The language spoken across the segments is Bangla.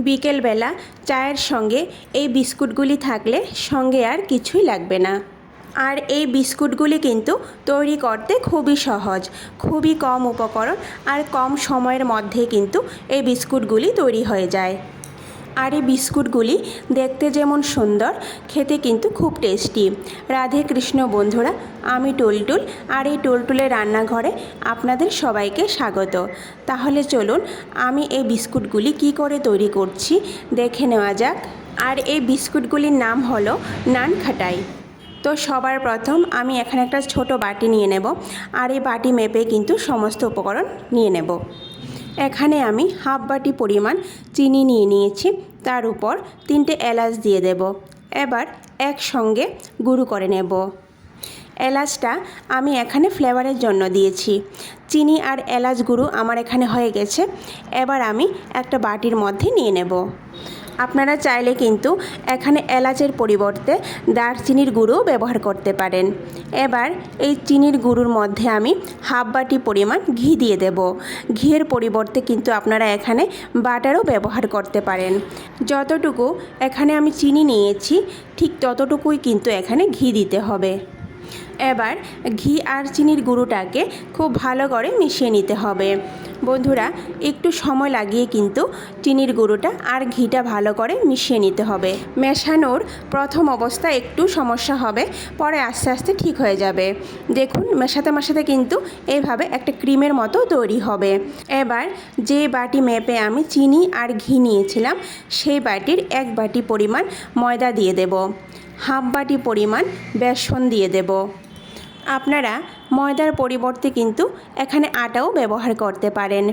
বিকেলবেলা চায়ের সঙ্গে এই বিস্কুটগুলি থাকলে সঙ্গে আর কিছুই লাগবে না। আর এই বিস্কুটগুলি কিন্তু তৈরি করতে খুবই সহজ, খুবই কম উপকরণ আর কম সময়ের মধ্যে কিন্তু এই বিস্কুটগুলি তৈরি হয়ে যায়। আর এই বিস্কুটগুলি দেখতে যেমন সুন্দর, খেতে কিন্তু খুব টেস্টি। রাধে কৃষ্ণ বন্ধুরা, আমি টুলটুল, আর এই টুলটুলের রান্নাঘরে আপনাদের সবাইকে স্বাগত। তাহলে চলুন আমি এই বিস্কুটগুলি কি করে তৈরি করছি দেখে নেওয়া যাক। আর এই বিস্কুটগুলির নাম হলো নান খাটাই। তো সবার প্রথম আমি এখানে একটা ছোট বাটি নিয়ে নেব, আর এই বাটি মেপে কিন্তু সমস্ত উপকরণ নিয়ে নেব। এখানে আমি হাফ বাটি পরিমাণ চিনি নিয়ে নিয়েছি, তার উপর 3টে এলাচ দিয়ে দেব। এবার একসঙ্গে গুঁড়ো করে নেব। এলাচটা আমি এখানে ফ্লেভারের জন্য দিয়েছি। চিনি আর এলাচ গুঁড়ো আমার এখানে হয়ে গেছে। এবার আমি একটা বাটির মধ্যে নিয়ে নেব। আপনারা চাইলে কিন্তু এখানে এলাচের পরিবর্তে দারচিনির গুঁড়ো ব্যবহার করতে পারেন। এবার এই চিনির গুঁড়োর মধ্যে আমি হাফ বাটি পরিমাণ ঘি দিয়ে দেব। ঘিয়ের পরিবর্তে কিন্তু আপনারা এখানে বাটারও ব্যবহার করতে পারেন। যতটুকু এখানে আমি চিনি নিয়েছি ঠিক ততটুকুই কিন্তু এখানে ঘি দিতে হবে। এবার ঘি আর চিনির গুঁড়োটাকে খুব ভালো করে মিশিয়ে নিতে হবে। বন্ধুরা, একটু সময় লাগিয়ে কিন্তু চিনির গুঁড়োটা আর ঘিটা ভালো করে মিশিয়ে নিতে হবে। মেশানোর প্রথম অবস্থা একটু সমস্যা হবে, পরে আস্তে আস্তে ঠিক হয়ে যাবে। দেখুন মেশাতে মেশাতে কিন্তু এইভাবে একটা ক্রিমের মতো তৈরি হবে। এবার যে বাটি মেপে আমি চিনি আর ঘি নিয়েছিলাম সেই বাটির 1 বাটি পরিমাণ ময়দা দিয়ে দেব। হাফ বাটি পরিমাণ বেসন দিয়ে দেব। আপনারা ময়দার পরিবর্তে কিন্তু এখানে আটাও ব্যবহার করতে পারেন।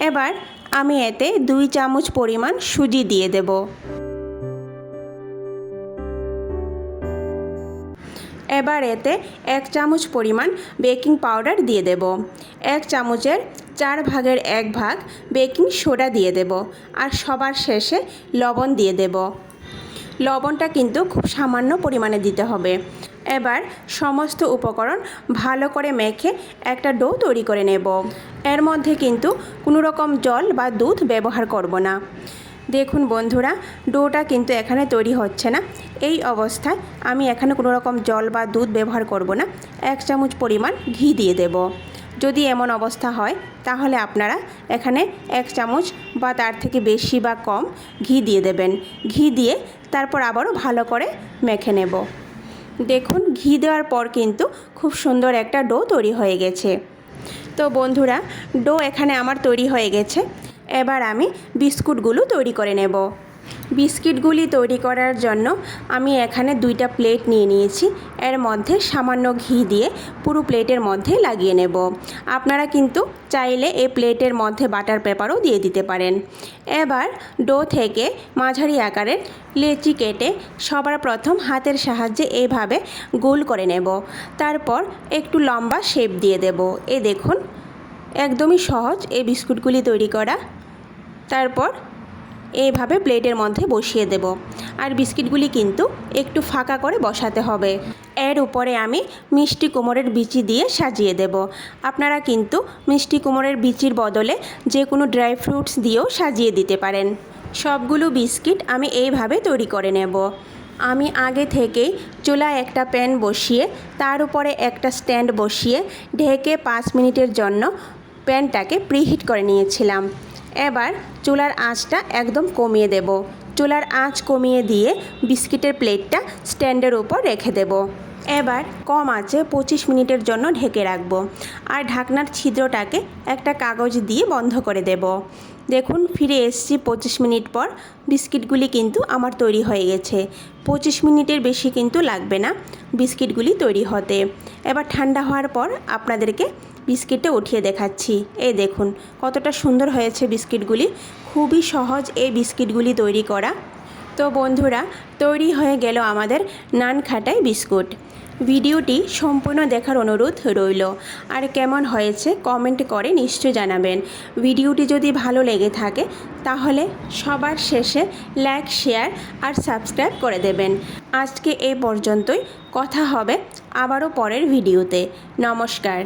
এবার আমি এতে 2 চামচ পরিমাণ সুজি দিয়ে দেব। এবার এতে 1 চামচ পরিমাণ বেকিং পাউডার দিয়ে দেব। 1 চামচের 4 ভাগের 1 ভাগ বেকিং সোডা দিয়ে দেব। আর সবার শেষে লবণ দিয়ে দেব। লবণটা কিন্তু খুব সামান্য পরিমাণে দিতে হবে। এবার সমস্ত উপকরণ ভালো করে মেখে একটা ডো তৈরি করে নেব। এর মধ্যে কিন্তু কোনো রকম জল বা দুধ ব্যবহার করব না। দেখুন বন্ধুরা, ডোটা কিন্তু এখানে তৈরি হচ্ছে না। এই অবস্থায় আমি এখানে কোনো রকম জল বা দুধ ব্যবহার করব না। 1 চামচ পরিমাণ ঘি দিয়ে দেব। যদি এমন অবস্থা হয় তাহলে আপনারা এখানে 1 চামচ বা তার থেকে বেশি বা কম ঘি দিয়ে দেবেন। ঘি দিয়ে তারপর আবারও ভালো করে মেখে নেব। দেখুন ঘি দেওয়ার পর কিন্তু খুব সুন্দর একটা ডো তৈরি হয়ে গেছে। তো বন্ধুরা, ডো এখানে আমার তৈরি হয়ে গেছে। এবার আমি বিস্কুটগুলো তৈরি করে নেব। বিস্কিটগুলি তৈরি করার জন্য আমি এখানে 2টা প্লেট নিয়ে নিয়েছি। এর মধ্যে সামান্য ঘি দিয়ে পুরো প্লেটের মধ্যে লাগিয়ে নেব। আপনারা কিন্তু চাইলে এই প্লেটের মধ্যে বাটার পেপারও দিয়ে দিতে পারেন। এবার ডো থেকে মাঝারি আকারের লেচি কেটে সবার প্রথম হাতের সাহায্যে এইভাবে গোল করে নেব। তারপর একটু লম্বা শেপ দিয়ে দেব। এই দেখুন একদমই সহজ এই বিস্কুটগুলি তৈরি করা। তারপর এইভাবে প্লেটের মধ্যে বসিয়ে দেব। আর বিস্কিটগুলি কিন্তু একটু ফাঁকা করে বসাতে হবে। এর উপরে আমি মিষ্টি কুমড়োর বিচি দিয়ে সাজিয়ে দেব। আপনারা কিন্তু মিষ্টি কুমড়োর বিচির বদলে যে কোনো ড্রাই ফ্রুটস দিয়েও সাজিয়ে দিতে পারেন। সবগুলো বিস্কিট আমি এইভাবে তৈরি করে নেব। আমি আগে থেকেই চুলায় একটা প্যান বসিয়ে তার উপরে একটা স্ট্যান্ড বসিয়ে ঢেকে 5 মিনিটের জন্য প্যানটাকে প্রিহিট করে নিয়েছিলাম। এবার চুলার আঁচটা একদম কমিয়ে দেব। চুলার আঁচ কমিয়ে দিয়ে বিস্কিটের প্লেটটা স্ট্যান্ডের উপর রেখে দেব। এবার কম আঁচে 25 মিনিটের জন্য ঢেকে রাখব। আর ঢাকনার ছিদ্রটাকে একটা কাগজ দিয়ে বন্ধ করে দেব। দেখুন ফিরে এসেছি 25 মিনিট পর। বিস্কিটগুলি কিন্তু আমার তৈরি হয়ে গেছে। 25 মিনিটের বেশি কিন্তু লাগবে না বিস্কিটগুলি তৈরি হতে। এবার ঠান্ডা হওয়ার পর আপনাদেরকে বিস্কিটটা উঠিয়ে দেখাচ্ছি। এই দেখুন কতটা সুন্দর হয়েছে বিস্কিটগুলি। খুবই সহজ এই বিস্কিটগুলি তৈরি করা। তো বন্ধুরা, তৈরি হয়ে গেল আমাদের নান খাটাই বিস্কুট। ভিডিওটি সম্পূর্ণ দেখার অনুরোধ রইল। আর কেমন হয়েছে কমেন্ট করে নিশ্চয় জানাবেন। ভিডিওটি যদি ভালো লেগে থাকে তাহলে সবার শেষে লাইক, শেয়ার আর সাবস্ক্রাইব করে দেবেন। আজকে এই পর্যন্তই। কথা হবে আবারও পরের ভিডিওতে। নমস্কার।